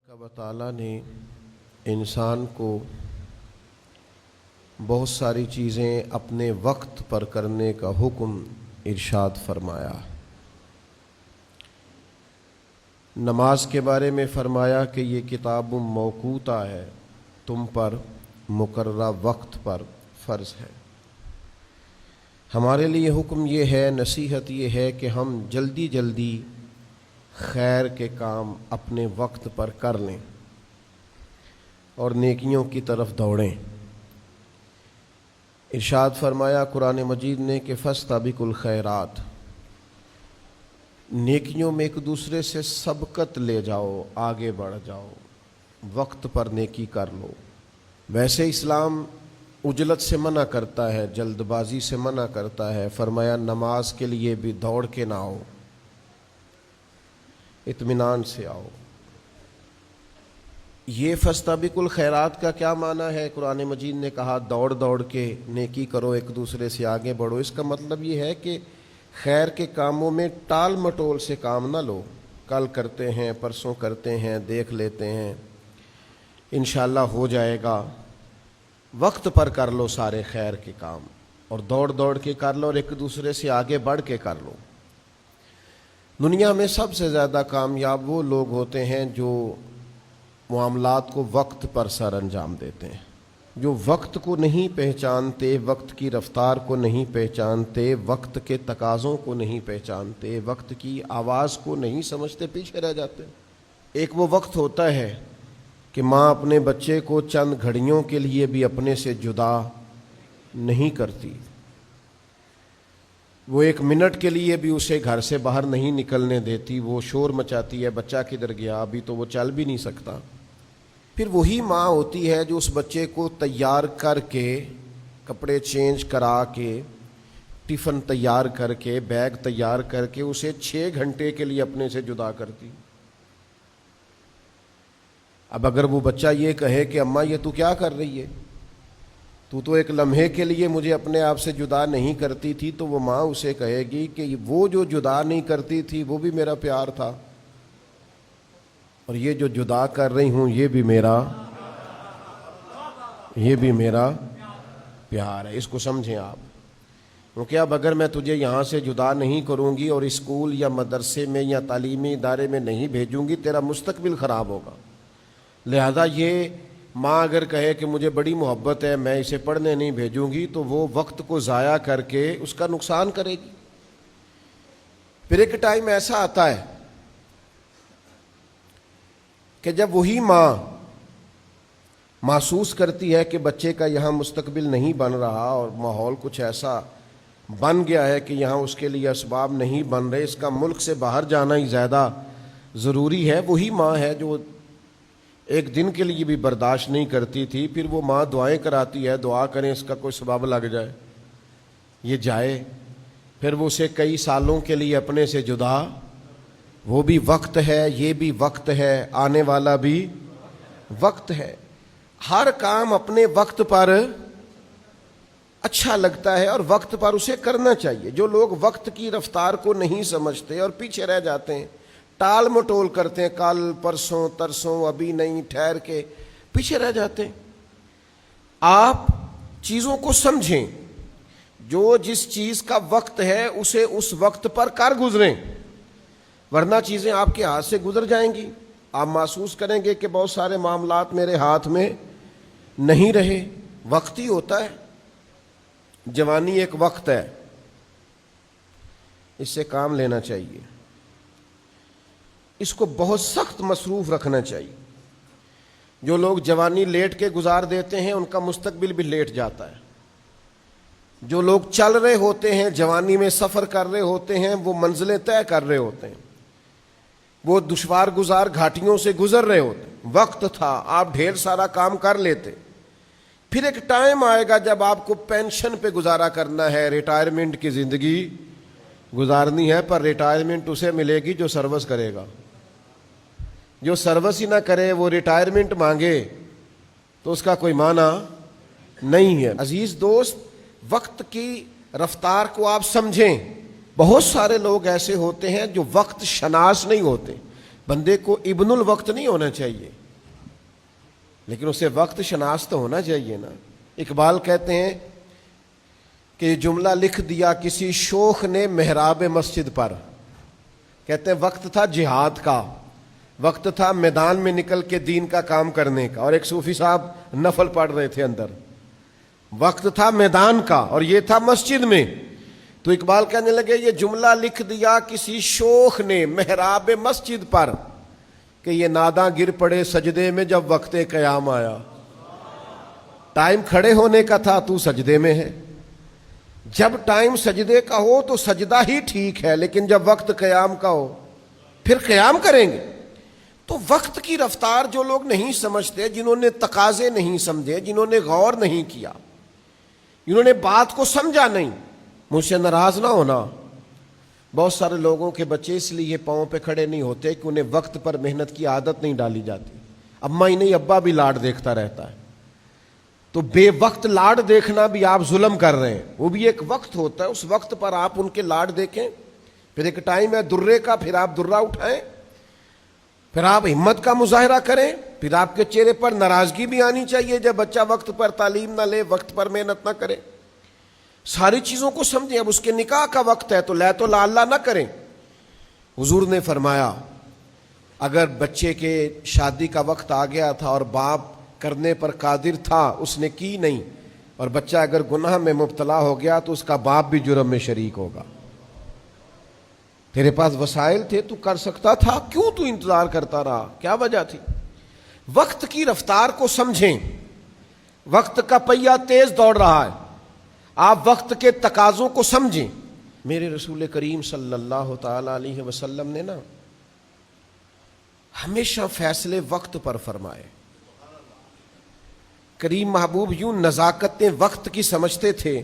اللہ تعالیٰ نے انسان کو بہت ساری چیزیں اپنے وقت پر کرنے کا حکم ارشاد فرمایا۔ نماز کے بارے میں فرمایا کہ یہ کتاب موقوتہ ہے، تم پر مقررہ وقت پر فرض ہے۔ ہمارے لیے حکم یہ ہے، نصیحت یہ ہے کہ ہم جلدی جلدی خیر کے کام اپنے وقت پر کر لیں اور نیکیوں کی طرف دوڑیں۔ ارشاد فرمایا قرآن مجید نے کہ فاستبقوا الخیرات، نیکیوں میں ایک دوسرے سے سبقت لے جاؤ، آگے بڑھ جاؤ، وقت پر نیکی کر لو۔ ویسے اسلام عجلت سے منع کرتا ہے، جلد بازی سے منع کرتا ہے۔ فرمایا نماز کے لیے بھی دوڑ کے نہ آؤ، اطمینان سے آؤ۔ یہ فاستبقوا الخیرات کا کیا معنی ہے؟ قرآن مجید نے کہا دوڑ دوڑ کے نیکی کرو، ایک دوسرے سے آگے بڑھو۔ اس کا مطلب یہ ہے کہ خیر کے کاموں میں ٹال مٹول سے کام نہ لو، کل کرتے ہیں، پرسوں کرتے ہیں، دیکھ لیتے ہیں، انشاءاللہ ہو جائے گا۔ وقت پر کر لو سارے خیر کے کام، اور دوڑ دوڑ کے کر لو، اور ایک دوسرے سے آگے بڑھ کے کر لو۔ دنیا میں سب سے زیادہ کامیاب وہ لوگ ہوتے ہیں جو معاملات کو وقت پر سر انجام دیتے ہیں، جو وقت کو نہیں پہچانتے، وقت کی رفتار کو نہیں پہچانتے، وقت کے تقاضوں کو نہیں پہچانتے، وقت کی آواز کو نہیں سمجھتے، پیچھے رہ جاتے ہیں۔ ایک وہ وقت ہوتا ہے کہ ماں اپنے بچے کو چند گھڑیوں کے لیے بھی اپنے سے جدا نہیں کرتی، وہ ایک منٹ کے لیے بھی اسے گھر سے باہر نہیں نکلنے دیتی، وہ شور مچاتی ہے بچہ کدھر گیا، ابھی تو وہ چل بھی نہیں سکتا۔ پھر وہی ماں ہوتی ہے جو اس بچے کو تیار کر کے، کپڑے چینج کرا کے، ٹفن تیار کر کے، بیگ تیار کر کے اسے 6 گھنٹے کے لیے اپنے سے جدا کرتی۔ اب اگر وہ بچہ یہ کہے کہ اماں یہ تو کیا کر رہی ہے، تو ایک لمحے کے لیے مجھے اپنے آپ سے جدا نہیں کرتی تھی، تو وہ ماں اسے کہے گی کہ وہ جو جدا نہیں کرتی تھی وہ بھی میرا پیار تھا، اور یہ جو جدا کر رہی ہوں یہ بھی میرا پیار ہے۔ اس کو سمجھیں آپ، کیونکہ اب اگر میں تجھے یہاں سے جدا نہیں کروں گی اور اسکول یا مدرسے میں یا تعلیمی ادارے میں نہیں بھیجوں گی، تیرا مستقبل خراب ہوگا۔ لہذا یہ ماں اگر کہے کہ مجھے بڑی محبت ہے، میں اسے پڑھنے نہیں بھیجوں گی، تو وہ وقت کو ضائع کر کے اس کا نقصان کرے گی۔ پھر ایک ٹائم ایسا آتا ہے کہ جب وہی ماں محسوس کرتی ہے کہ بچے کا یہاں مستقبل نہیں بن رہا اور ماحول کچھ ایسا بن گیا ہے کہ یہاں اس کے لیے اسباب نہیں بن رہے، اس کا ملک سے باہر جانا ہی زیادہ ضروری ہے، وہی ماں ہے جو ایک دن کے لیے بھی برداشت نہیں کرتی تھی۔ پھر وہ ماں دعائیں کراتی ہے، دعا کریں اس کا کوئی سبب لگ جائے، یہ جائے۔ پھر وہ اسے کئی سالوں کے لیے اپنے سے جدا، وہ بھی وقت ہے، یہ بھی وقت ہے، آنے والا بھی وقت ہے۔ ہر کام اپنے وقت پر اچھا لگتا ہے اور وقت پر اسے کرنا چاہیے۔ جو لوگ وقت کی رفتار کو نہیں سمجھتے اور پیچھے رہ جاتے ہیں، ٹال مٹول کرتے ہیں، کل پرسوں ترسوں، ابھی نہیں، ٹھہر کے، پیچھے رہ جاتے ہیں۔ آپ چیزوں کو سمجھیں، جو جس چیز کا وقت ہے اسے اس وقت پر کر گزریں، ورنہ چیزیں آپ کے ہاتھ سے گزر جائیں گی۔ آپ محسوس کریں گے کہ بہت سارے معاملات میرے ہاتھ میں نہیں رہے۔ وقت ہی ہوتا ہے، جوانی ایک وقت ہے، اس سے کام لینا چاہیے، اس کو بہت سخت مصروف رکھنا چاہیے۔ جو لوگ جوانی لیٹ کے گزار دیتے ہیں ان کا مستقبل بھی لیٹ جاتا ہے۔ جو لوگ چل رہے ہوتے ہیں، جوانی میں سفر کر رہے ہوتے ہیں، وہ منزلیں طے کر رہے ہوتے ہیں، وہ دشوار گزار گھاٹیوں سے گزر رہے ہوتے ہیں۔ وقت تھا، آپ ڈھیر سارا کام کر لیتے۔ پھر ایک ٹائم آئے گا جب آپ کو پینشن پہ گزارا کرنا ہے، ریٹائرمنٹ کی زندگی گزارنی ہے، پر ریٹائرمنٹ اسے ملے گی جو سروس کرے گا۔ جو سروس ہی نہ کرے، وہ ریٹائرمنٹ مانگے تو اس کا کوئی معنی نہیں ہے۔ عزیز دوست، وقت کی رفتار کو آپ سمجھیں۔ بہت سارے لوگ ایسے ہوتے ہیں جو وقت شناس نہیں ہوتے، بندے کو ابن الوقت نہیں ہونا چاہیے، لیکن اسے وقت شناس تو ہونا چاہیے نا۔ اقبال کہتے ہیں کہ جملہ لکھ دیا کسی شوخ نے محراب مسجد پر، کہتے ہیں وقت تھا جہاد کا، وقت تھا میدان میں نکل کے دین کا کام کرنے کا، اور ایک صوفی صاحب نفل پڑھ رہے تھے اندر، وقت تھا میدان کا اور یہ تھا مسجد میں۔ تو اقبال کہنے لگے یہ جملہ لکھ دیا کسی شوخ نے محراب مسجد پر کہ یہ ناداں گر پڑے سجدے میں جب وقت قیام آیا۔ ٹائم کھڑے ہونے کا تھا، تو سجدے میں ہے۔ جب ٹائم سجدے کا ہو تو سجدہ ہی ٹھیک ہے، لیکن جب وقت قیام کا ہو پھر قیام کریں گے۔ تو وقت کی رفتار جو لوگ نہیں سمجھتے، جنہوں نے تقاضے نہیں سمجھے، جنہوں نے غور نہیں کیا، جنہوں نے بات کو سمجھا نہیں، مجھ سے ناراض نہ ہونا، بہت سارے لوگوں کے بچے اس لیے پاؤں پہ کھڑے نہیں ہوتے کہ انہیں وقت پر محنت کی عادت نہیں ڈالی جاتی۔ اماں ہی نہیں ابا بھی لاڈ دیکھتا رہتا ہے، تو بے وقت لاڈ دیکھنا بھی آپ ظلم کر رہے ہیں۔ وہ بھی ایک وقت ہوتا ہے، اس وقت پر آپ ان کے لاڈ دیکھیں، پھر ایک ٹائم ہے درے کا، پھر آپ درہ اٹھائیں، پھر آپ ہمت کا مظاہرہ کریں، پھر آپ کے چہرے پر ناراضگی بھی آنی چاہیے جب بچہ وقت پر تعلیم نہ لے، وقت پر محنت نہ کرے۔ ساری چیزوں کو سمجھیں۔ اب اس کے نکاح کا وقت ہے تو لے تو لا اللہ نہ کریں۔ حضور نے فرمایا اگر بچے کے شادی کا وقت آ گیا تھا اور باپ کرنے پر قادر تھا، اس نے کی نہیں، اور بچہ اگر گناہ میں مبتلا ہو گیا تو اس کا باپ بھی جرم میں شریک ہوگا۔ تیرے پاس وسائل تھے، تو کر سکتا تھا، کیوں تو انتظار کرتا رہا؟ کیا وجہ تھی؟ وقت کی رفتار کو سمجھیں۔ وقت کا پہیہ تیز دوڑ رہا ہے، آپ وقت کے تقاضوں کو سمجھیں۔ میرے رسول کریم صلی اللہ تعالی علیہ وسلم نے نا ہمیشہ فیصلے وقت پر فرمائے۔ کریم محبوب یوں نزاکتیں وقت کی سمجھتے تھے،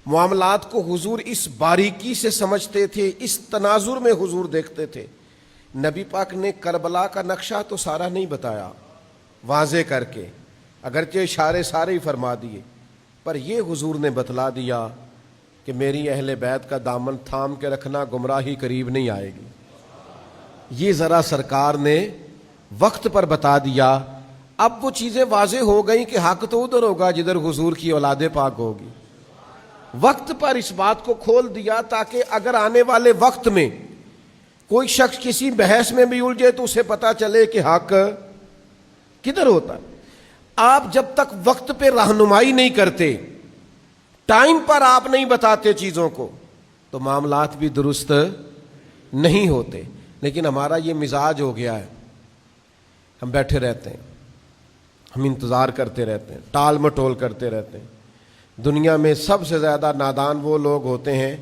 معاملات کو حضور اس باریکی سے سمجھتے تھے، اس تناظر میں حضور دیکھتے تھے۔ نبی پاک نے کربلا کا نقشہ تو سارا نہیں بتایا واضح کر کے، اگرچہ اشارے سارے ہی فرما دیے، پر یہ حضور نے بتلا دیا کہ میری اہل بیت کا دامن تھام کے رکھنا، گمراہی قریب نہیں آئے گی۔ یہ ذرا سرکار نے وقت پر بتا دیا۔ اب وہ چیزیں واضح ہو گئیں کہ حق تو ادھر ہوگا جدھر حضور کی اولاد پاک ہوگی۔ وقت پر اس بات کو کھول دیا تاکہ اگر آنے والے وقت میں کوئی شخص کسی بحث میں بھی الجھے تو اسے پتا چلے کہ حق کدھر ہوتا ہے۔ آپ جب تک وقت پہ رہنمائی نہیں کرتے، ٹائم پر آپ نہیں بتاتے چیزوں کو، تو معاملات بھی درست نہیں ہوتے۔ لیکن ہمارا یہ مزاج ہو گیا ہے، ہم بیٹھے رہتے ہیں، ہم انتظار کرتے رہتے ہیں، ٹال مٹول کرتے رہتے ہیں۔ دنیا میں سب سے زیادہ نادان وہ لوگ ہوتے ہیں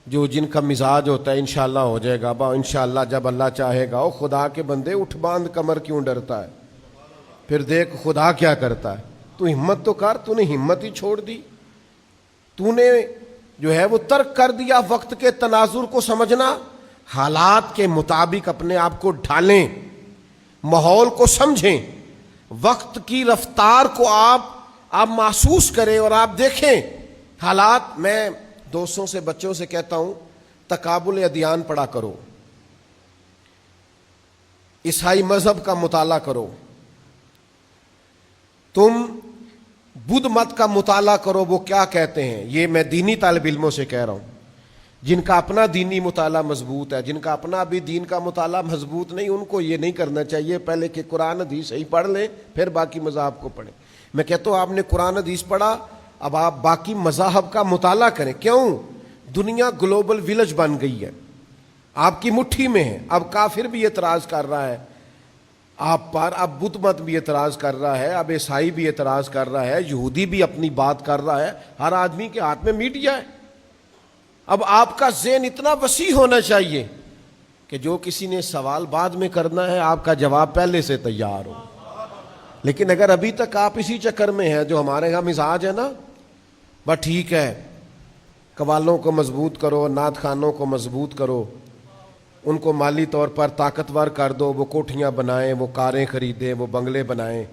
جو جن کا مزاج ہوتا ہے انشاءاللہ ہو جائے گا، انشاءاللہ جب اللہ چاہے گا۔ او خدا کے بندے، اٹھ باندھ کمر کیوں ڈرتا ہے؟ پھر دیکھ خدا کیا کرتا ہے۔ تو ہمت تو کر، تو نے ہمت ہی چھوڑ دی، تو نے جو ہے وہ ترک کر دیا وقت کے تناظر کو سمجھنا۔ حالات کے مطابق اپنے آپ کو ڈھالیں، ماحول کو سمجھیں، وقت کی رفتار کو آپ محسوس کریں اور آپ دیکھیں حالات۔ میں دوستوں سے، بچوں سے کہتا ہوں تقابل ادیان پڑھا کرو، عیسائی مذہب کا مطالعہ کرو، تم بدھ مت کا مطالعہ کرو، وہ کیا کہتے ہیں۔ یہ میں دینی طالب علموں سے کہہ رہا ہوں، جن کا اپنا دینی مطالعہ مضبوط ہے، جن کا اپنا بھی دین کا مطالعہ مضبوط نہیں، ان کو یہ نہیں کرنا چاہیے پہلے کہ قرآن حدیث صحیح پڑھ لیں پھر باقی مذاہب کو پڑھیں۔ میں کہتا ہوں آپ نے قرآن حدیث پڑھا، اب آپ باقی مذاہب کا مطالعہ کریں۔ کیوں؟ دنیا گلوبل ویلج بن گئی ہے، آپ کی مٹھی میں ہے۔ اب کافر بھی اعتراض کر رہا ہے آپ پر، اب بدھ مت بھی اعتراض کر رہا ہے، اب عیسائی بھی اعتراض کر رہا ہے، یہودی بھی اپنی بات کر رہا ہے، ہر آدمی کے ہاتھ میں میڈیا ہے۔ اب آپ کا ذہن اتنا وسیع ہونا چاہیے کہ جو کسی نے سوال بعد میں کرنا ہے آپ کا جواب پہلے سے تیار ہو۔ لیکن اگر ابھی تک آپ اسی چکر میں ہیں، جو ہمارے یہاں مزاج ہے نا، بس ٹھیک ہے، قوالوں کو مضبوط کرو، نعت خانوں کو مضبوط کرو، ان کو مالی طور پر طاقتور کر دو، وہ کوٹھیاں بنائیں، وہ کاریں خریدیں، وہ بنگلے بنائیں۔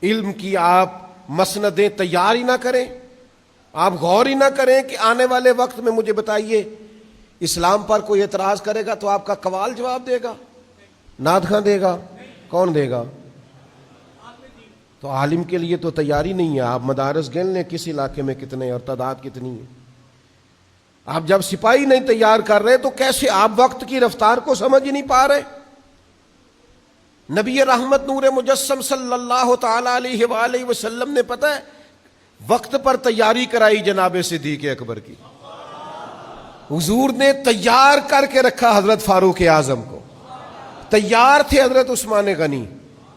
علم کی آپ مسندیں تیار ہی نہ کریں، آپ غور ہی نہ کریں کہ آنے والے وقت میں مجھے بتائیے اسلام پر کوئی اعتراض کرے گا تو آپ کا قوال جواب دے گا، نعت خواں دے گا؟ کون دے گا؟ تو عالم کے لیے تو تیاری نہیں ہے. آپ مدارس گن لیں کس علاقے میں کتنے اور تعداد کتنی ہے. آپ جب سپاہی نہیں تیار کر رہے تو کیسے آپ وقت کی رفتار کو سمجھ ہی نہیں پا رہے؟ نبی رحمت نور مجسم صلی اللہ تعالی علیہ وآلہ وسلم نے پتہ ہے وقت پر تیاری کرائی جناب صدیق اکبر کی. حضور نے تیار کر کے رکھا حضرت فاروق اعظم کو. تیار تھے حضرت عثمان غنی،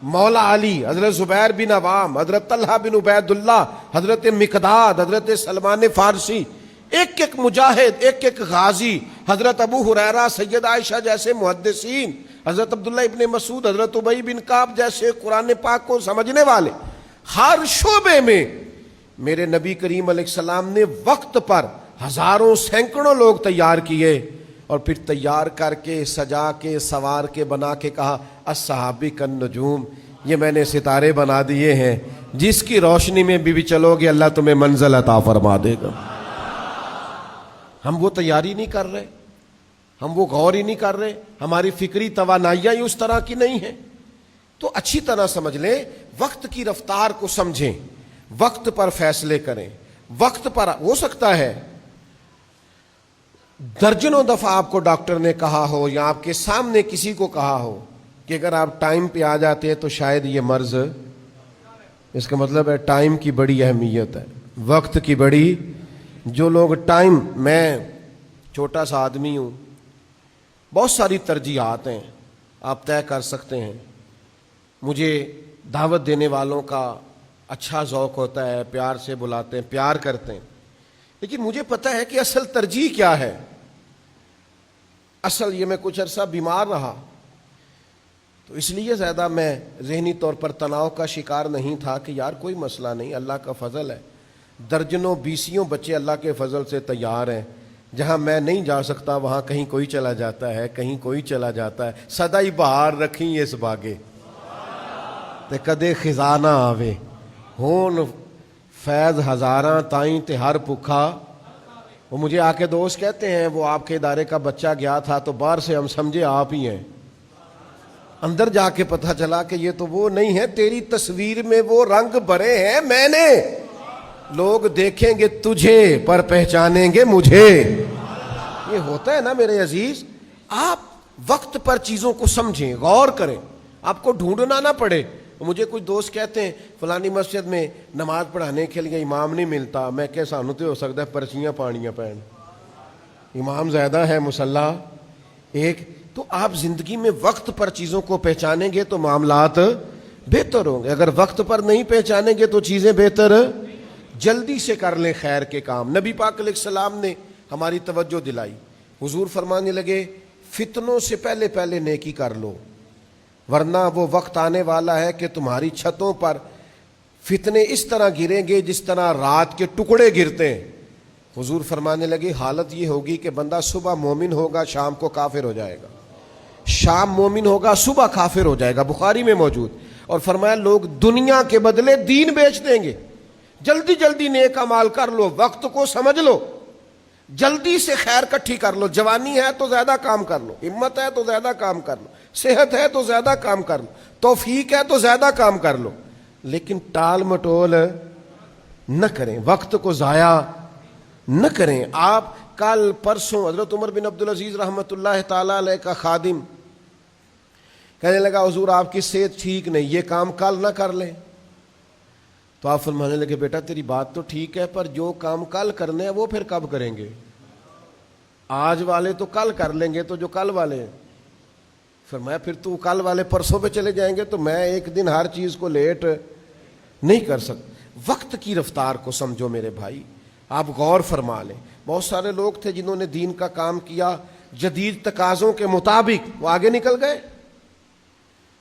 مولا علی، حضرت زبیر بن عوام، حضرت طلحہ بن عبید اللہ، حضرت مقداد، حضرت سلمان فارسی، ایک ایک مجاہد، ایک ایک غازی، حضرت ابو ہریرہ، سید عائشہ جیسے محدثین، حضرت عبداللہ ابن مسعود، حضرت ابی بن کعب جیسے قرآن پاک کو سمجھنے والے. ہر شعبے میں میرے نبی کریم علیہ السلام نے وقت پر ہزاروں سینکڑوں لوگ تیار کیے اور پھر تیار کر کے سجا کے سوار کے بنا کے کہا الصحابی کالنجوم، یہ میں نے ستارے بنا دیے ہیں، جس کی روشنی میں بھی چلو گے اللہ تمہیں منزل عطا فرما دے گا. ہم وہ تیاری نہیں کر رہے، ہم وہ غور ہی نہیں کر رہے، ہماری فکری توانائیاں ہی اس طرح کی نہیں ہیں. تو اچھی طرح سمجھ لیں، وقت کی رفتار کو سمجھیں، وقت پر فیصلے کریں. وقت پر ہو سکتا ہے درجنوں دفعہ آپ کو ڈاکٹر نے کہا ہو یا آپ کے سامنے کسی کو کہا ہو کہ اگر آپ ٹائم پہ آ جاتے ہیں تو شاید یہ مرض، اس کا مطلب ہے ٹائم کی بڑی اہمیت ہے، وقت کی بڑی. جو لوگ ٹائم، میں چھوٹا سا آدمی ہوں، بہت ساری ترجیحات ہیں آپ طے کر سکتے ہیں. مجھے دعوت دینے والوں کا اچھا ذوق ہوتا ہے، پیار سے بلاتے ہیں، پیار کرتے ہیں، لیکن مجھے پتہ ہے کہ اصل ترجیح کیا ہے. اصل یہ میں کچھ عرصہ بیمار رہا تو اس لیے زیادہ میں ذہنی طور پر تناؤ کا شکار نہیں تھا کہ یار کوئی مسئلہ نہیں، اللہ کا فضل ہے، درجنوں بیسیوں بچے اللہ کے فضل سے تیار ہیں. جہاں میں نہیں جا سکتا وہاں کہیں کوئی چلا جاتا ہے، کہیں کوئی چلا جاتا ہے. سدا ہی بہار رکھیں اس باغے تے کدے خزانہ آوے، ہون فیض ہزاراں تائیں تے ہر بھکھا. وہ مجھے آ کے دوست کہتے ہیں وہ آپ کے ادارے کا بچہ گیا تھا تو باہر سے ہم سمجھے آپ ہی ہیں، اندر جا کے پتہ چلا کہ یہ تو وہ نہیں ہے، تیری تصویر میں وہ رنگ بھرے ہیں میں نے. لوگ دیکھیں گے تجھے پر پہچانیں گے مجھے. یہ ہوتا ہے نا میرے عزیز. آپ وقت پر چیزوں کو سمجھیں، غور کریں، آپ کو ڈھونڈنا نہ پڑے. مجھے کچھ دوست کہتے ہیں فلانی مسجد میں نماز پڑھانے کے لیے امام نہیں ملتا. میں کہ سانو تو ہو سکتا ہے پرچیاں پانیاں پہن، امام زیادہ ہے مسلح ایک. تو آپ زندگی میں وقت پر چیزوں کو پہچانیں گے تو معاملات بہتر ہوں گے. اگر وقت پر نہیں پہچانیں گے تو چیزیں بہتر. جلدی سے کر لیں خیر کے کام. نبی پاک علیہ السلام نے ہماری توجہ دلائی. حضور فرمانے لگے فتنوں سے پہلے پہلے نیکی کر لو، ورنہ وہ وقت آنے والا ہے کہ تمہاری چھتوں پر فتنے اس طرح گریں گے جس طرح رات کے ٹکڑے گرتے ہیں. حضور فرمانے لگے حالت یہ ہوگی کہ بندہ صبح مومن ہوگا شام کو کافر ہو جائے گا، شام مومن ہوگا صبح کافر ہو جائے گا. بخاری میں موجود. اور فرمایا لوگ دنیا کے بدلے دین بیچ دیں گے. جلدی جلدی نیک اعمال کر لو، وقت کو سمجھ لو، جلدی سے خیر کٹھی کر لو. جوانی ہے تو زیادہ کام کر لو، ہمت ہے تو زیادہ کام کر لو، صحت ہے تو زیادہ کام کر لو، توفیق ہے تو زیادہ کام کر لو، لیکن ٹال مٹول نہ کریں، وقت کو ضائع نہ کریں. آپ کل پرسوں حضرت عمر بن عبدالعزیز رحمۃ اللہ تعالی علیہ کا خادم کہنے لگا حضور آپ کی صحت ٹھیک نہیں، یہ کام کل نہ کر لیں. تو آپ فرمانے لگے بیٹا تیری بات تو ٹھیک ہے پر جو کام کل کرنے ہیں وہ پھر کب کریں گے؟ آج والے تو کل کر لیں گے تو جو کل والے ہیں. فرمایا پھر تو کل والے پرسوں پہ چلے جائیں گے تو میں ایک دن ہر چیز کو لیٹ نہیں کر سکتا. وقت کی رفتار کو سمجھو میرے بھائی، آپ غور فرما لیں. بہت سارے لوگ تھے جنہوں نے دین کا کام کیا جدید تقاضوں کے مطابق، وہ آگے نکل گئے،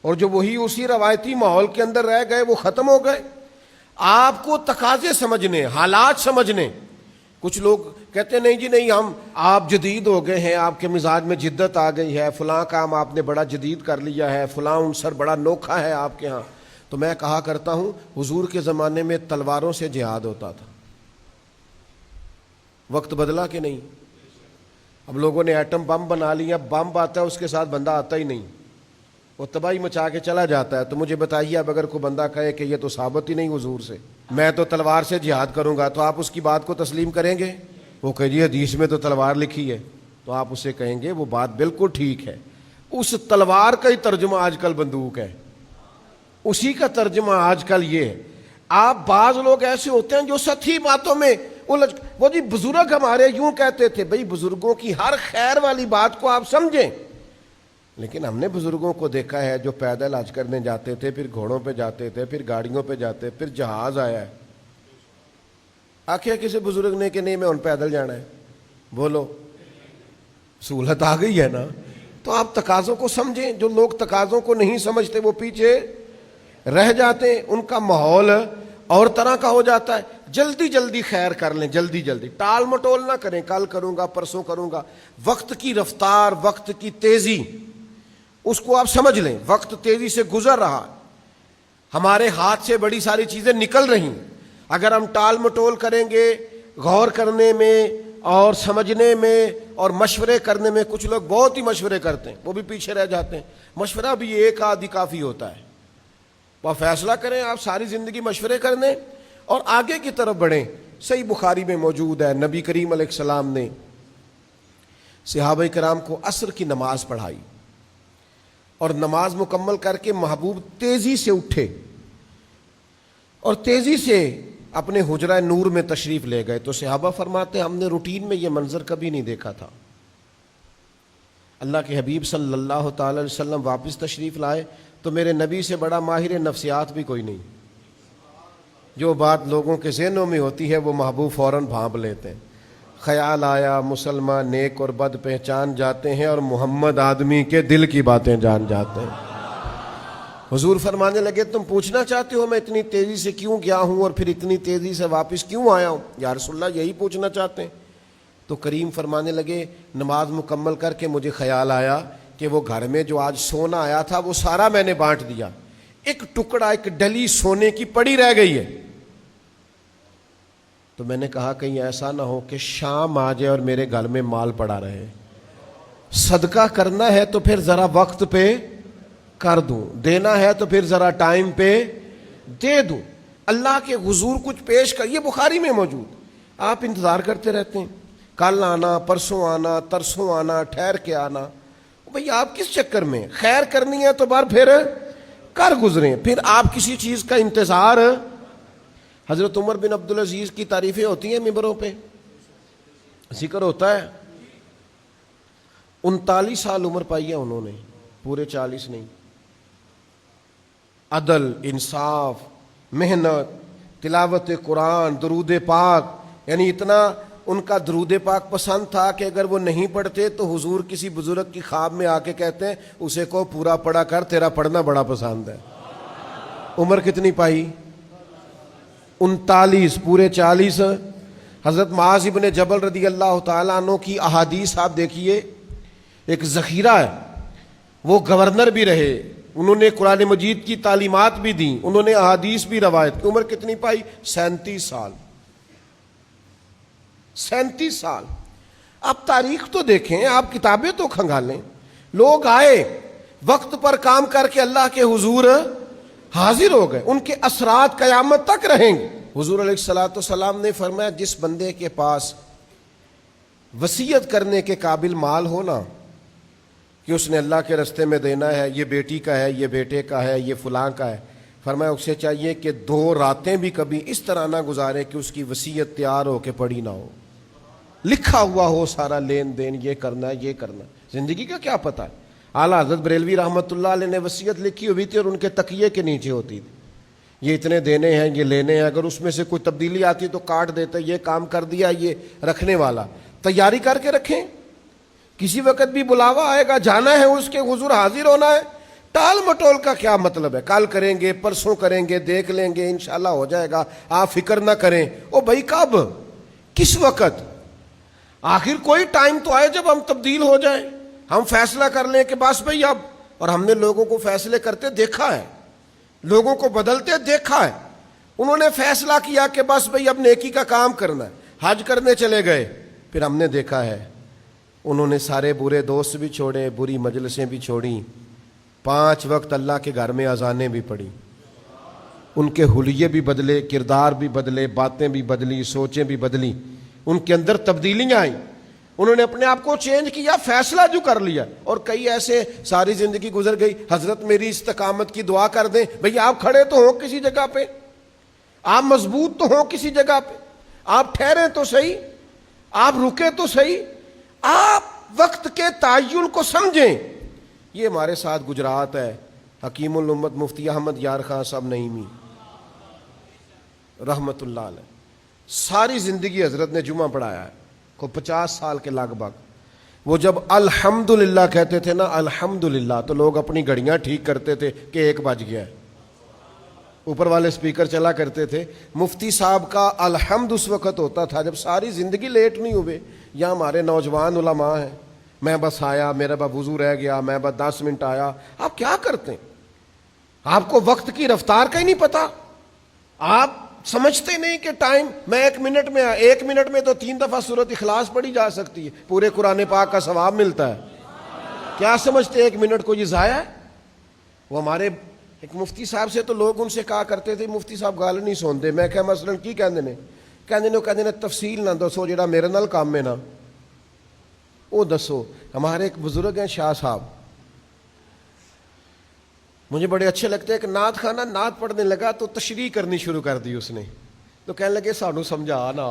اور جو وہی اسی روایتی ماحول کے اندر رہ گئے وہ ختم ہو گئے. آپ کو تقاضے سمجھنے، حالات سمجھنے. کچھ لوگ کہتے ہیں نہیں جی نہیں، ہم آپ جدید ہو گئے ہیں، آپ کے مزاج میں جدت آ گئی ہے، فلاں کام آپ نے بڑا جدید کر لیا ہے، فلاں عنصر بڑا نوکھا ہے آپ کے ہاں. تو میں کہا کرتا ہوں حضور کے زمانے میں تلواروں سے جہاد ہوتا تھا. وقت بدلا کہ نہیں؟ اب لوگوں نے ایٹم بم بنا لیا، بم آتا ہے اس کے ساتھ بندہ آتا ہی نہیں. وہ تباہی مچا کے چلا جاتا ہے. تو مجھے بتائیے اب اگر کوئی بندہ کہے کہ یہ تو ثابت ہی نہیں حضور سے, میں تو تلوار سے جہاد کروں گا, تو آپ اس کی بات کو تسلیم کریں گے؟ وہ کہ جی حدیث میں تو تلوار لکھی ہے, تو آپ اسے کہیں گے وہ بات بالکل ٹھیک ہے, اس تلوار کا ہی ترجمہ آج کل بندوق ہے, اسی کا ترجمہ آج کل یہ ہے. آپ بعض لوگ ایسے ہوتے ہیں جو سطحی باتوں میں وہ جی بزرگ ہمارے یوں کہتے تھے. بھئی بزرگوں کی ہر خیر والی بات کو آپ سمجھیں, لیکن ہم نے بزرگوں کو دیکھا ہے جو پیدل حج کرنے جاتے تھے, پھر گھوڑوں پہ جاتے تھے, پھر گاڑیوں پہ جاتے, پھر جہاز آیا ہے. آخیا کسی بزرگ نے کہ نہیں میں ان پیدل جانا ہے؟ بولو, سہولت آ گئی ہے نا. تو آپ تقاضوں کو سمجھیں. جو لوگ تقاضوں کو نہیں سمجھتے وہ پیچھے رہ جاتے ہیں, ان کا ماحول اور طرح کا ہو جاتا ہے. جلدی جلدی خیر کر لیں, جلدی جلدی, ٹال مٹول نہ کریں, کل کروں گا پرسوں کروں گا. وقت کی رفتار, وقت کی تیزی, اس کو آپ سمجھ لیں. وقت تیزی سے گزر رہا, ہمارے ہاتھ سے بڑی ساری چیزیں نکل رہی. اگر ہم ٹال مٹول کریں گے, غور کرنے میں اور سمجھنے میں اور مشورے کرنے میں, کچھ لوگ بہت ہی مشورے کرتے ہیں, وہ بھی پیچھے رہ جاتے ہیں. مشورہ بھی ایک آدھی کافی ہوتا ہے. وہ فیصلہ کریں, آپ ساری زندگی مشورے کرنے اور آگے کی طرف بڑھیں. صحیح بخاری میں موجود ہے, نبی کریم علیہ السلام نے صحابہ کرام کو عصر کی نماز پڑھائی, اور نماز مکمل کر کے محبوب تیزی سے اٹھے اور تیزی سے اپنے حجرہ نور میں تشریف لے گئے. تو صحابہ فرماتے ہم نے روٹین میں یہ منظر کبھی نہیں دیکھا تھا. اللہ کے حبیب صلی اللہ تعالی علیہ وسلم واپس تشریف لائے تو میرے نبی سے بڑا ماہر نفسیات بھی کوئی نہیں. جو بات لوگوں کے ذہنوں میں ہوتی ہے وہ محبوب فوراً بھانپ لیتے ہیں. خیال آیا مسلمان نیک اور بد پہچان جاتے ہیں, اور محمد آدمی کے دل کی باتیں جان جاتے ہیں. حضور فرمانے لگے تم پوچھنا چاہتے ہو میں اتنی تیزی سے کیوں گیا ہوں اور پھر اتنی تیزی سے واپس کیوں آیا ہوں؟ یا رسول اللہ یہی پوچھنا چاہتے ہیں؟ تو کریم فرمانے لگے نماز مکمل کر کے مجھے خیال آیا کہ وہ گھر میں جو آج سونا آیا تھا وہ سارا میں نے بانٹ دیا, ایک ٹکڑا, ایک ڈلی سونے کی پڑی رہ گئی ہے. تو میں نے کہا کہیں ایسا نہ ہو کہ شام آ جائے اور میرے گھر میں مال پڑا رہے. صدقہ کرنا ہے تو پھر ذرا وقت پہ کر دوں, دینا ہے تو پھر ذرا ٹائم پہ دے دوں. اللہ کے حضور کچھ پیش کر, یہ بخاری میں موجود. آپ انتظار کرتے رہتے ہیں, کل آنا, پرسوں آنا, ترسوں آنا, ٹھہر کے آنا. بھئی آپ کس چکر میں؟ خیر کرنی ہے تو بار پھر کر گزریں. پھر آپ کسی چیز کا انتظار. حضرت عمر بن عبدالعزیز کی تعریفیں ہوتی ہیں ممبروں پہ, ذکر ہوتا ہے. 39 سال عمر پائی ہے انہوں نے, پورے 40 نہیں. عدل, انصاف, محنت, تلاوت قرآن, درود پاک, یعنی اتنا ان کا درود پاک پسند تھا کہ اگر وہ نہیں پڑھتے تو حضور کسی بزرگ کی خواب میں آ کے کہتے ہیں اسے کو پورا پڑھا کر, تیرا پڑھنا بڑا پسند ہے. عمر کتنی پائی؟ 39, پورے 40. حضرت معاذ ابن جبل رضی اللہ تعالیٰ عنہ کی احادیث آپ دیکھیے, ایک ذخیرہ ہے. وہ گورنر بھی رہے, انہوں نے قرآن مجید کی تعلیمات بھی دیں, انہوں نے احادیث بھی روایت کی. عمر کتنی پائی؟ 37 سال. 37 سال. آپ تاریخ تو دیکھیں, آپ کتابیں تو کھنگالیں. لوگ آئے, وقت پر کام کر کے اللہ کے حضور حاضر ہو گئے, ان کے اثرات قیامت تک رہیں گے. حضور علیہ الصلوۃ والسلام نے فرمایا جس بندے کے پاس وصیت کرنے کے قابل مال ہونا کہ اس نے اللہ کے راستے میں دینا ہے, یہ بیٹی کا ہے, یہ بیٹے کا ہے, یہ فلاں کا ہے, فرمایا اسے چاہیے کہ 2 راتیں بھی کبھی اس طرح نہ گزارے کہ اس کی وصیت تیار ہو کے پڑھی نہ ہو, لکھا ہوا ہو سارا لین دین, یہ کرنا ہے, یہ کرنا. زندگی کا کیا پتہ ہے. اعلیٰ حضرت بریلوی رحمۃ اللہ علیہ نے وصیت لکھی ہوئی تھی اور ان کے تکیے کے نیچے ہوتی تھی یہ اتنے دینے ہیں, یہ لینے ہیں, اگر اس میں سے کوئی تبدیلی آتی تو کاٹ دیتے, یہ کام کر دیا, یہ رکھنے والا. تیاری کر کے رکھیں, کسی وقت بھی بلاوا آئے گا, جانا ہے, اس کے حضور حاضر ہونا ہے. ٹال مٹول کا کیا مطلب ہے؟ کل کریں گے, پرسوں کریں گے, دیکھ لیں گے, انشاءاللہ ہو جائے گا, آپ فکر نہ کریں. او بھائی کب, کس وقت؟ آخر کوئی ٹائم تو آئے جب ہم تبدیل ہو جائیں, ہم فیصلہ کر لیں کہ بس بھئی اب. اور ہم نے لوگوں کو فیصلے کرتے دیکھا ہے, لوگوں کو بدلتے دیکھا ہے. انہوں نے فیصلہ کیا کہ بس بھئی اب نیکی کا کام کرنا ہے, حج کرنے چلے گئے, پھر ہم نے دیکھا ہے انہوں نے سارے برے دوست بھی چھوڑے, بری مجلسیں بھی چھوڑیں, 5 وقت اللہ کے گھر میں اذانیں بھی پڑھی، ان کے حلیے بھی بدلے، کردار بھی بدلے، باتیں بھی بدلی، سوچیں بھی بدلی، ان کے اندر تبدیلیاں آئیں، انہوں نے اپنے آپ کو چینج کیا، فیصلہ جو کر لیا۔ اور کئی ایسے ساری زندگی گزر گئی، حضرت میری استقامت کی دعا کر دیں، بھئی آپ کھڑے تو ہوں کسی جگہ پہ، آپ مضبوط تو ہوں کسی جگہ پہ، آپ ٹھہریں تو صحیح، آپ رکے تو صحیح، آپ وقت کے تعین کو سمجھیں۔ یہ ہمارے ساتھ گجرات ہے، حکیم الامت مفتی احمد یار خان صاحب نعیمی رحمت اللہ علیہ، ساری زندگی حضرت نے جمعہ پڑھایا ہے، کو 50 سال کے لگ بھگ۔ وہ جب الحمدللہ کہتے تھے نا، الحمدللہ، تو لوگ اپنی گھڑیاں ٹھیک کرتے تھے کہ 1 بج گیا ہے، اوپر والے سپیکر چلا کرتے تھے۔ مفتی صاحب کا الحمد اس وقت ہوتا تھا جب ساری زندگی لیٹ نہیں ہوئے۔ یا ہمارے نوجوان علماء ہیں، میں بس آیا، میرا بس وضو رہ گیا، میں بس 10 منٹ آیا۔ آپ کیا کرتے ہیں؟ آپ کو وقت کی رفتار کا ہی نہیں پتا، آپ سمجھتے نہیں کہ ٹائم، میں 1 منٹ میں 1 منٹ میں تو 3 دفعہ سورۃ اخلاص پڑھی جا سکتی ہے، پورے قرآن پاک کا ثواب ملتا ہے۔ کیا سمجھتے 1 منٹ کو یہ ضائع ہے؟ وہ ہمارے ایک مفتی صاحب سے تو لوگ ان سے کہا کرتے تھے، مفتی صاحب گل نہیں سنتے۔ میں کہا مثلاً کی کہندے نے تفصیل نہ دسو، جڑا میرے نال کام ہے نا وہ دسو۔ ہمارے ایک بزرگ ہیں شاہ صاحب، مجھے بڑے اچھے لگتے ہیں کہ نعت خانہ نعت پڑھنے لگا تو تشریح کرنی شروع کر دی اس نے، تو کہنے لگے سانو سمجھا نا،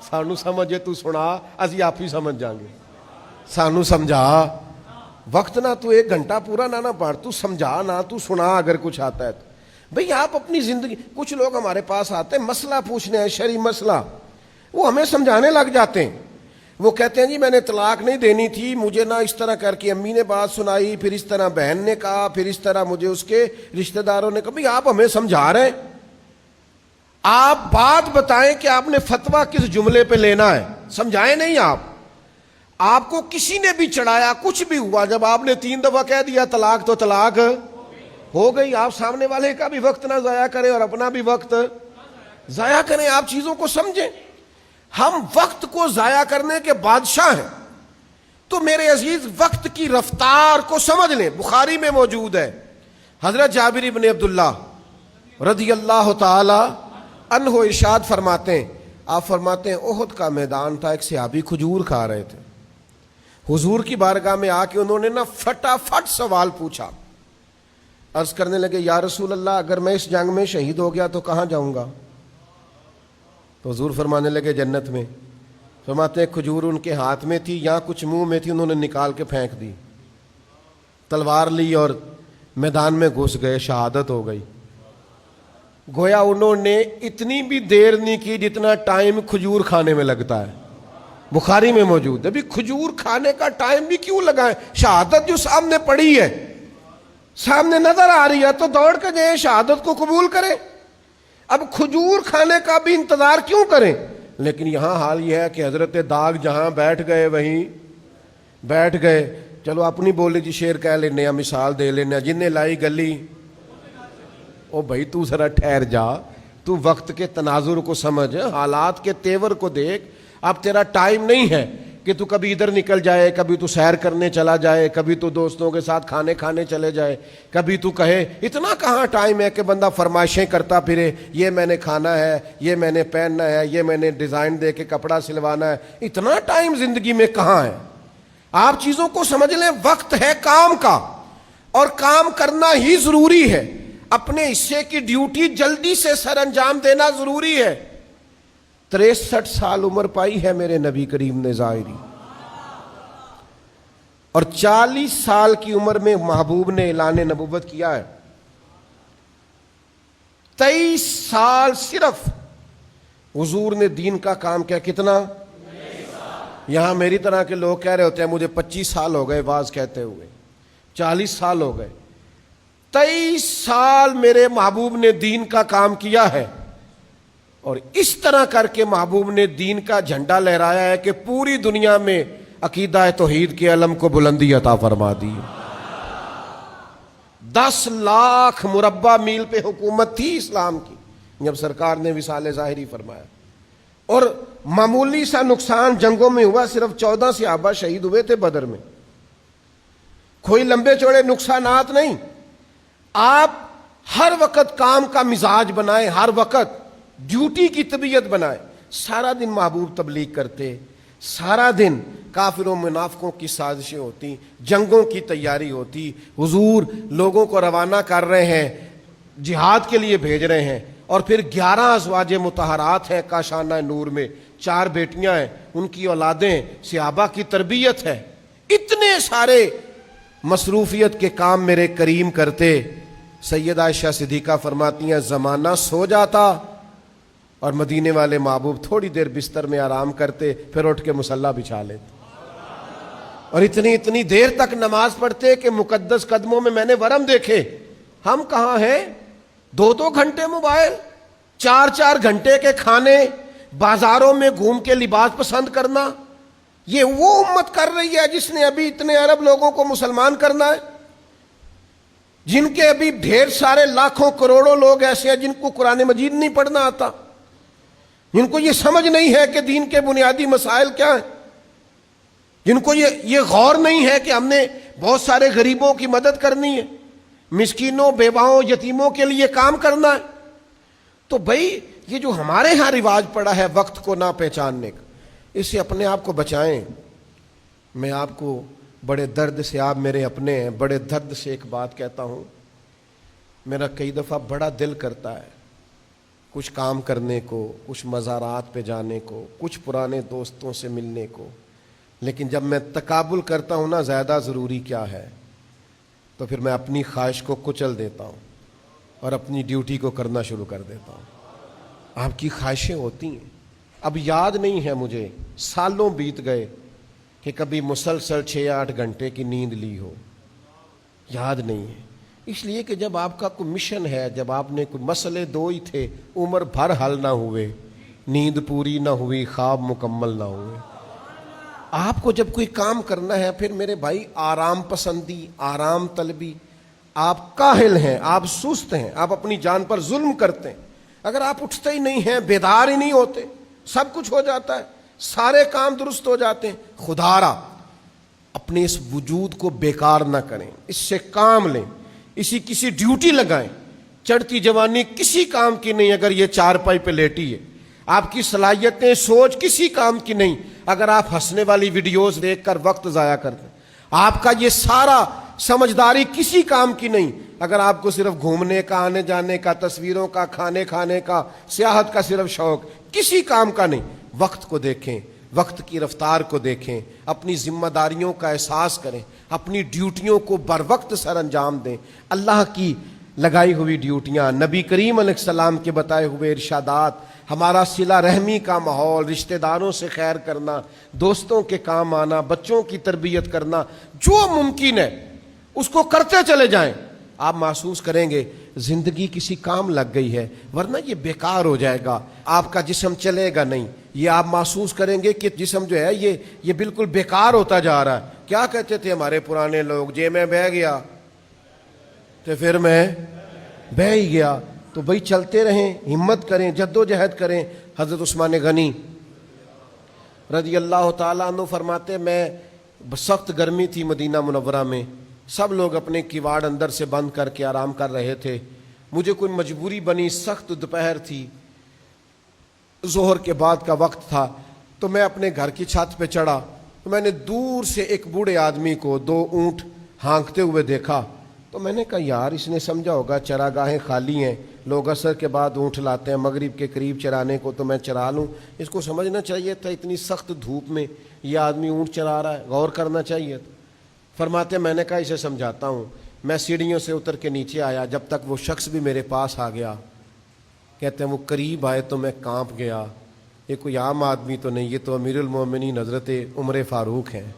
سانو سمجھے تو سنا، اسی آپ ہی سمجھ جائیں گے، سانو سمجھا، وقت نہ تو 1 گھنٹہ پورا نہ پڑھ، تو سمجھا نہ، تو سنا اگر کچھ آتا ہے تو۔ بھئی آپ اپنی زندگی، کچھ لوگ ہمارے پاس آتے ہیں مسئلہ پوچھنے ہیں، شرعی مسئلہ، وہ ہمیں سمجھانے لگ جاتے ہیں۔ وہ کہتے ہیں جی میں نے طلاق نہیں دینی تھی، مجھے نہ اس طرح کر کے امی نے بات سنائی، پھر اس طرح بہن نے کہا، پھر اس طرح مجھے اس کے رشتہ داروں نے کہا۔ بھئی آپ ہمیں سمجھا رہے ہیں، آپ بات بتائیں کہ آپ نے فتویٰ کس جملے پہ لینا ہے، سمجھائیں نہیں آپ کو کسی نے بھی چڑھایا، کچھ بھی ہوا، جب آپ نے 3 دفعہ کہہ دیا طلاق تو طلاق ہو گئی۔ آپ سامنے والے کا بھی وقت نہ ضائع کریں اور اپنا بھی وقت ضائع کریں، آپ چیزوں کو سمجھیں۔ ہم وقت کو ضائع کرنے کے بادشاہ ہیں، تو میرے عزیز وقت کی رفتار کو سمجھ لیں۔ بخاری میں موجود ہے، حضرت جابر بن عبداللہ رضی اللہ تعالی عنہ ارشاد فرماتے ہیں، آپ فرماتے ہیں احد کا میدان تھا، ایک صحابی کھجور کھا رہے تھے، حضور کی بارگاہ میں آ کے انہوں نے فٹافٹ سوال پوچھا، عرض کرنے لگے یا رسول اللہ اگر میں اس جنگ میں شہید ہو گیا تو کہاں جاؤں گا؟ تو حضور فرمانے لگے جنت میں۔ فرماتے ہیں کھجور ان کے ہاتھ میں تھی یا کچھ منہ میں تھی، انہوں نے نکال کے پھینک دی، تلوار لی اور میدان میں گھس گئے، شہادت ہو گئی۔ گویا انہوں نے اتنی بھی دیر نہیں کی جتنا ٹائم کھجور کھانے میں لگتا ہے، بخاری میں موجود ہے۔ بھی کھجور کھانے کا ٹائم بھی کیوں لگائیں؟ شہادت جو سامنے پڑی ہے، سامنے نظر آ رہی ہے، تو دوڑ کے جائیں شہادت کو قبول کریں۔ اب کھجور کھانے کا بھی انتظار کیوں کریں؟ لیکن یہاں حال یہ ہے کہ حضرت داغ جہاں بیٹھ گئے وہیں بیٹھ گئے۔ چلو اپنی بولی جی شعر کہہ لینے، مثال دے لینے، جنہیں لائی گلی او بھائی تو ذرا ٹھہر جا، تو وقت کے تناظر کو سمجھ، حالات کے تیور کو دیکھ۔ اب تیرا ٹائم نہیں ہے کہ تو کبھی ادھر نکل جائے، کبھی تو سیر کرنے چلا جائے، کبھی تو دوستوں کے ساتھ کھانے کھانے چلے جائے، کبھی تو کہے۔ اتنا کہاں ٹائم ہے کہ بندہ فرمائشیں کرتا پھرے، یہ میں نے کھانا ہے، یہ میں نے پہننا ہے، یہ میں نے ڈیزائن دے کے کپڑا سلوانا ہے۔ اتنا ٹائم زندگی میں کہاں ہے؟ آپ چیزوں کو سمجھ لیں، وقت ہے کام کا اور کام کرنا ہی ضروری ہے، اپنے حصے کی ڈیوٹی جلدی سے سر انجام دینا ضروری ہے۔ 63 سال عمر پائی ہے میرے نبی کریم نے ظاہری، اور 40 سال کی عمر میں محبوب نے اعلان نبوت کیا ہے۔ 23 سال صرف حضور نے دین کا کام کیا۔ کتنا؟ یہاں میری طرح کے لوگ کہہ رہے ہوتے ہیں مجھے 25 سال ہو گئے واز کہتے ہوئے، 40 سال ہو گئے۔ 23 سال میرے محبوب نے دین کا کام کیا ہے، اور اس طرح کر کے محبوب نے دین کا جھنڈا لہرایا ہے کہ پوری دنیا میں عقیدہ توحید کے علم کو بلندی عطا فرما دی۔ 10 لاکھ مربع میل پہ حکومت تھی اسلام کی جب سرکار نے وصال ظاہری فرمایا، اور معمولی سا نقصان جنگوں میں ہوا، صرف 14 صحابہ شہید ہوئے تھے بدر میں۔ کوئی لمبے چوڑے نقصانات نہیں. آپ ہر وقت کام کا مزاج بنائیں, ہر وقت ڈیوٹی کی طبیعت بنائیں. سارا دن محبوب تبلیغ کرتے, سارا دن کافروں منافقوں کی سازشیں ہوتی, جنگوں کی تیاری ہوتی, حضور لوگوں کو روانہ کر رہے ہیں, جہاد کے لیے بھیج رہے ہیں, اور پھر 11 ازواج مطہرات ہیں کاشانہ نور میں, 4 بیٹیاں ہیں, ان کی اولادیں, صحابہ کی تربیت ہے. اتنے سارے مصروفیت کے کام میرے کریم کرتے. سیدہ عائشہ صدیقہ فرماتی ہیں زمانہ سو جاتا اور مدینے والے محبوب تھوڑی دیر بستر میں آرام کرتے, پھر اٹھ کے مصلی بچھا لیتے, اور اتنی دیر تک نماز پڑھتے کہ مقدس قدموں میں میں نے ورم دیکھے. ہم کہاں ہیں؟ 2 گھنٹے موبائل, 4 گھنٹے کے کھانے, بازاروں میں گھوم کے لباس پسند کرنا. یہ وہ امت کر رہی ہے جس نے ابھی اتنے ارب لوگوں کو مسلمان کرنا ہے, جن کے ابھی ڈھیر سارے لاکھوں کروڑوں لوگ ایسے ہیں جن کو قرآن مجید نہیں پڑھنا آتا, جن کو یہ سمجھ نہیں ہے کہ دین کے بنیادی مسائل کیا ہیں, جن کو یہ غور نہیں ہے کہ ہم نے بہت سارے غریبوں کی مدد کرنی ہے, مسکینوں, بیواؤں, یتیموں کے لیے کام کرنا ہے. تو بھائی یہ جو ہمارے ہاں رواج پڑا ہے وقت کو نہ پہچاننے کا, اس سے اپنے آپ کو بچائیں. میں آپ کو بڑے درد سے, آپ میرے اپنے ہیں, بڑے درد سے ایک بات کہتا ہوں. میرا کئی دفعہ بڑا دل کرتا ہے کچھ کام کرنے کو, کچھ مزارات پہ جانے کو, کچھ پرانے دوستوں سے ملنے کو, لیکن جب میں تقابل کرتا ہوں نا زیادہ ضروری کیا ہے, تو پھر میں اپنی خواہش کو کچل دیتا ہوں اور اپنی ڈیوٹی کو کرنا شروع کر دیتا ہوں. آپ کی خواہشیں ہوتی ہیں. اب یاد نہیں ہے مجھے, سالوں بیت گئے کہ کبھی مسلسل 6-8 گھنٹے کی نیند لی ہو, یاد نہیں ہے. اس لیے کہ جب آپ کا کوئی مشن ہے, جب آپ نے کوئی مسئلے 2 ہی تھے, عمر بھر حل نہ ہوئے, نیند پوری نہ ہوئی, خواب مکمل نہ ہوئے. آپ کو جب کوئی کام کرنا ہے, پھر میرے بھائی آرام پسندی, آرام طلبی, آپ کاہل ہیں, آپ سست ہیں, آپ اپنی جان پر ظلم کرتے ہیں. اگر آپ اٹھتے ہی نہیں ہیں, بیدار ہی نہیں ہوتے, سب کچھ ہو جاتا ہے, سارے کام درست ہو جاتے ہیں. خدا را اپنے اس وجود کو بیکار نہ کریں, اس سے کام لیں, کسی ڈیوٹی لگائیں. چڑھتی جوانی کسی کام کی نہیں اگر یہ چارپائی پہ لیٹی ہے. آپ کی صلاحیتیں, سوچ کسی کام کی نہیں اگر آپ ہنسنے والی ویڈیوز دیکھ کر وقت ضائع کرتے. آپ کا یہ سارا سمجھداری کسی کام کی نہیں اگر آپ کو صرف گھومنے کا, آنے جانے کا, تصویروں کا, کھانے کا, سیاحت کا صرف شوق, کسی کام کا نہیں. وقت کو دیکھیں, وقت کی رفتار کو دیکھیں, اپنی ذمہ داریوں کا احساس کریں, اپنی ڈیوٹیوں کو بر وقت سر انجام دیں. اللہ کی لگائی ہوئی ڈیوٹیاں, نبی کریم علیہ السلام کے بتائے ہوئے ارشادات, ہمارا صلہ رحمی کا ماحول, رشتہ داروں سے خیر کرنا, دوستوں کے کام آنا, بچوں کی تربیت کرنا, جو ممکن ہے اس کو کرتے چلے جائیں. آپ محسوس کریں گے زندگی کسی کام لگ گئی ہے, ورنہ یہ بیکار ہو جائے گا, آپ کا جسم چلے گا نہیں. یہ آپ محسوس کریں گے کہ جسم جو ہے یہ بالکل بیکار ہوتا جا رہا ہے. کیا کہتے تھے ہمارے پرانے لوگ, جے میں بہ گیا تو پھر میں بہ ہی گیا. تو بھائی چلتے رہیں, ہمت کریں, جد و جہد کریں. حضرت عثمان غنی رضی اللہ تعالیٰ عنہ فرماتے, میں سخت گرمی تھی مدینہ منورہ میں, سب لوگ اپنے کیواڑ اندر سے بند کر کے آرام کر رہے تھے. مجھے کوئی مجبوری بنی, سخت دوپہر تھی, ظہر کے بعد کا وقت تھا, تو میں اپنے گھر کی چھت پہ چڑھا. تو میں نے دور سے ایک بوڑھے آدمی کو 2 اونٹ ہانکتے ہوئے دیکھا. تو میں نے کہا یار اس نے سمجھا ہوگا چراگاہیں خالی ہیں, لوگ عصر کے بعد اونٹ لاتے ہیں مغرب کے قریب چرانے کو, تو میں چرا لوں. اس کو سمجھنا چاہیے تھا اتنی سخت دھوپ میں یہ آدمی اونٹ چرا رہا ہے, غور کرنا چاہیے تھا. فرماتے میں نے کہا اسے سمجھاتا ہوں. میں سیڑھیوں سے اتر کے نیچے آیا, جب تک وہ شخص بھی میرے پاس آ گیا. کہتے ہیں وہ قریب آئے تو میں کانپ گیا, یہ کوئی عام آدمی تو نہیں, یہ تو امیر المومنین حضرت عمر فاروق ہیں.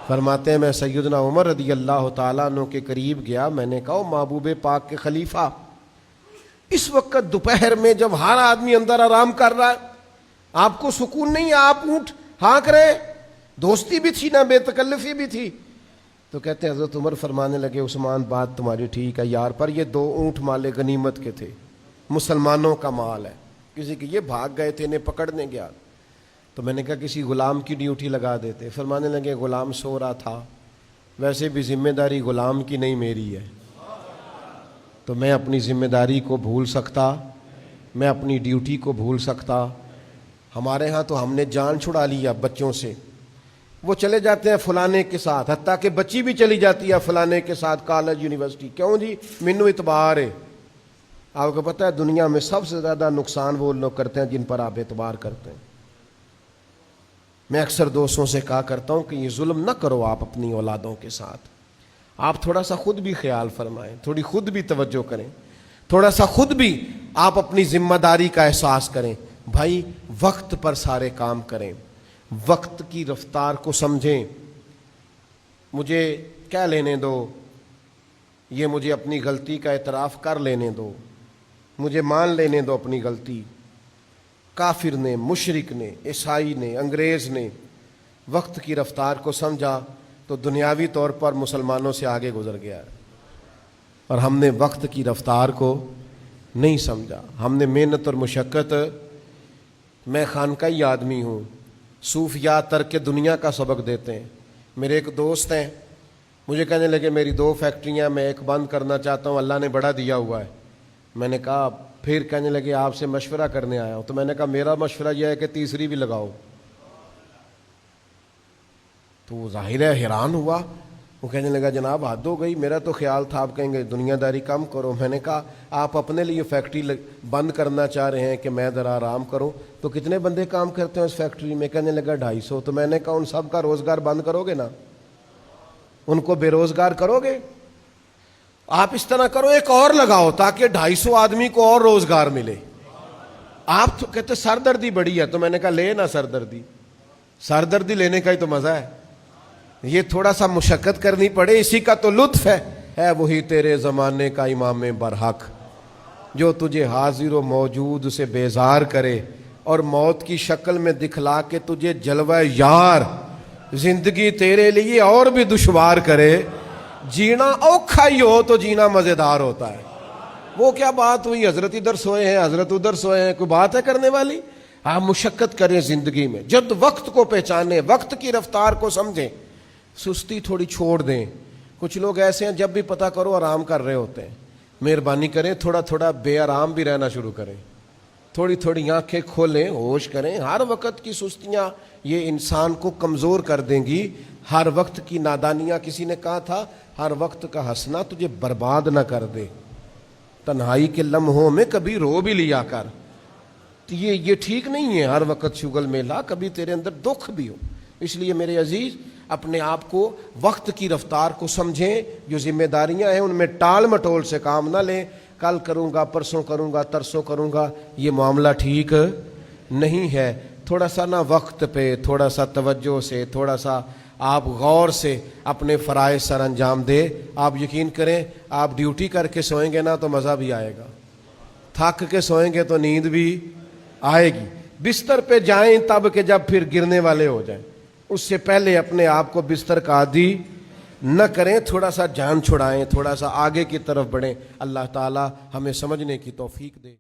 فرماتے ہیں میں سیدنا عمر رضی اللہ تعالیٰ عنہ کے قریب گیا. میں نے کہا محبوب پاک کے خلیفہ, اس وقت دوپہر میں جب ہر آدمی اندر آرام کر رہا ہے, آپ کو سکون نہیں ہے, آپ اونٹ ہانک رہے. دوستی بھی تھی نا, بے تکلفی بھی تھی. تو کہتے ہیں حضرت عمر فرمانے لگے عثمان بات تمہاری ٹھیک ہے یار, پر یہ 2 اونٹ مال غنیمت کے تھے, مسلمانوں کا مال ہے, کسی کے یہ بھاگ گئے تھے انہیں پکڑنے گیا. تو میں نے کہا کسی غلام کی ڈیوٹی لگا دیتے. فرمانے لگے غلام سو رہا تھا, ویسے بھی ذمہ داری غلام کی نہیں میری ہے، تو میں اپنی ذمہ داری کو بھول سکتا، میں اپنی ڈیوٹی کو بھول سکتا؟ ہمارے ہاں تو ہم نے جان چھڑا لیا بچوں سے، وہ چلے جاتے ہیں فلانے کے ساتھ، حتیٰ کہ بچی بھی چلی جاتی ہے فلانے کے ساتھ کالج یونیورسٹی، کیوں جی؟ مینو اعتبار ہے۔ آپ کو پتہ ہے دنیا میں سب سے زیادہ نقصان وہ لوگ کرتے ہیں جن پر آپ اعتبار کرتے ہیں۔ میں اکثر دوستوں سے کہا کرتا ہوں کہ یہ ظلم نہ کرو آپ اپنی اولادوں کے ساتھ، آپ تھوڑا سا خود بھی خیال فرمائیں، تھوڑی خود بھی توجہ کریں، تھوڑا سا خود بھی آپ اپنی ذمہ داری کا احساس کریں۔ بھائی وقت پر سارے کام کریں، وقت کی رفتار کو سمجھیں۔ مجھے کیا لینے دو، یہ مجھے اپنی غلطی کا اعتراف کر لینے دو، مجھے مان لینے دو اپنی غلطی۔ کافر نے، مشرک نے، عیسائی نے، انگریز نے وقت کی رفتار کو سمجھا تو دنیاوی طور پر مسلمانوں سے آگے گزر گیا ہے، اور ہم نے وقت کی رفتار کو نہیں سمجھا۔ ہم نے محنت اور مشقت، میں خانقاہی آدمی ہوں، صوفیات ترک دنیا کا سبق دیتے ہیں۔ میرے ایک دوست ہیں، مجھے کہنے لگے میری 2 فیکٹریاں، میں ایک بند کرنا چاہتا ہوں، اللہ نے بڑا دیا ہوا ہے۔ میں نے کہا، پھر کہنے لگے آپ سے مشورہ کرنے آیا ہوں، تو میں نے کہا میرا مشورہ یہ ہے کہ تیسری بھی لگاؤ۔ تو وہ ظاہر ہے حیران ہوا، وہ کہنے لگا جناب حد ہو گئی، میرا تو خیال تھا آپ کہیں گے دنیا داری کم کرو۔ میں نے کہا آپ اپنے لیے فیکٹری بند کرنا چاہ رہے ہیں کہ میں ذرا آرام کروں، تو کتنے بندے کام کرتے ہیں اس فیکٹری میں؟ کہنے لگا 250۔ تو میں نے کہا ان سب کا روزگار بند کرو گے نا، ان کو بے روزگار کرو گے؟ آپ اس طرح کرو، ایک اور لگاؤ تاکہ 250 آدمی کو اور روزگار ملے۔ آپ تو کہتے سردردی بڑی ہے، تو میں نے کہا لے نا سردردی لینے کا ہی تو مزہ ہے، یہ تھوڑا سا مشقت کرنی پڑے، اسی کا تو لطف ہے وہی تیرے زمانے کا امام برحق جو تجھے حاضر و موجود سے بیزار کرے اور موت کی شکل میں دکھلا کے تجھے جلوہ یار زندگی تیرے لیے اور بھی دشوار کرے۔ جینا اوکھا ہی ہو تو جینا مزیدار ہوتا ہے۔ وہ کیا بات ہوئی، حضرت ادھر سوئے ہیں، حضرت ادھر سوئے ہیں، کوئی بات ہے کرنے والی؟ آپ مشقت کریں زندگی میں، جد وقت کو پہچانیں، وقت کی رفتار کو سمجھیں، سستی تھوڑی چھوڑ دیں۔ کچھ لوگ ایسے ہیں جب بھی پتہ کرو آرام کر رہے ہوتے ہیں، مہربانی کریں تھوڑا تھوڑا بے آرام بھی رہنا شروع کریں، تھوڑی تھوڑی آنکھیں کھولیں، ہوش کریں۔ ہر وقت کی سستیاں یہ انسان کو کمزور کر دیں گی، ہر وقت کی نادانیاں، کسی نے کہا تھا ہر وقت کا ہنسنا تجھے برباد نہ کر دے، تنہائی کے لمحوں میں کبھی رو بھی لیا کر۔ یہ ٹھیک نہیں ہے ہر وقت شغل میلہ، کبھی تیرے اندر دکھ بھی ہو۔ اس لیے میرے عزیز اپنے آپ کو وقت کی رفتار کو سمجھیں، جو ذمہ داریاں ہیں ان میں ٹال مٹول سے کام نہ لیں، کل کروں گا، پرسوں کروں گا، ترسوں کروں گا، یہ معاملہ ٹھیک نہیں ہے۔ تھوڑا سا نا وقت پہ، تھوڑا سا توجہ سے، تھوڑا سا آپ غور سے اپنے فرائض سر انجام دیں۔ آپ یقین کریں آپ ڈیوٹی کر کے سوئیں گے نا تو مزہ بھی آئے گا، تھک کے سوئیں گے تو نیند بھی آئے گی۔ بستر پہ جائیں تب کہ جب پھر گرنے والے ہو جائیں، اس سے پہلے اپنے آپ کو بستر کا عادی نہ کریں، تھوڑا سا جان چھڑائیں، تھوڑا سا آگے کی طرف بڑھیں۔ اللہ تعالی ہمیں سمجھنے کی توفیق دے۔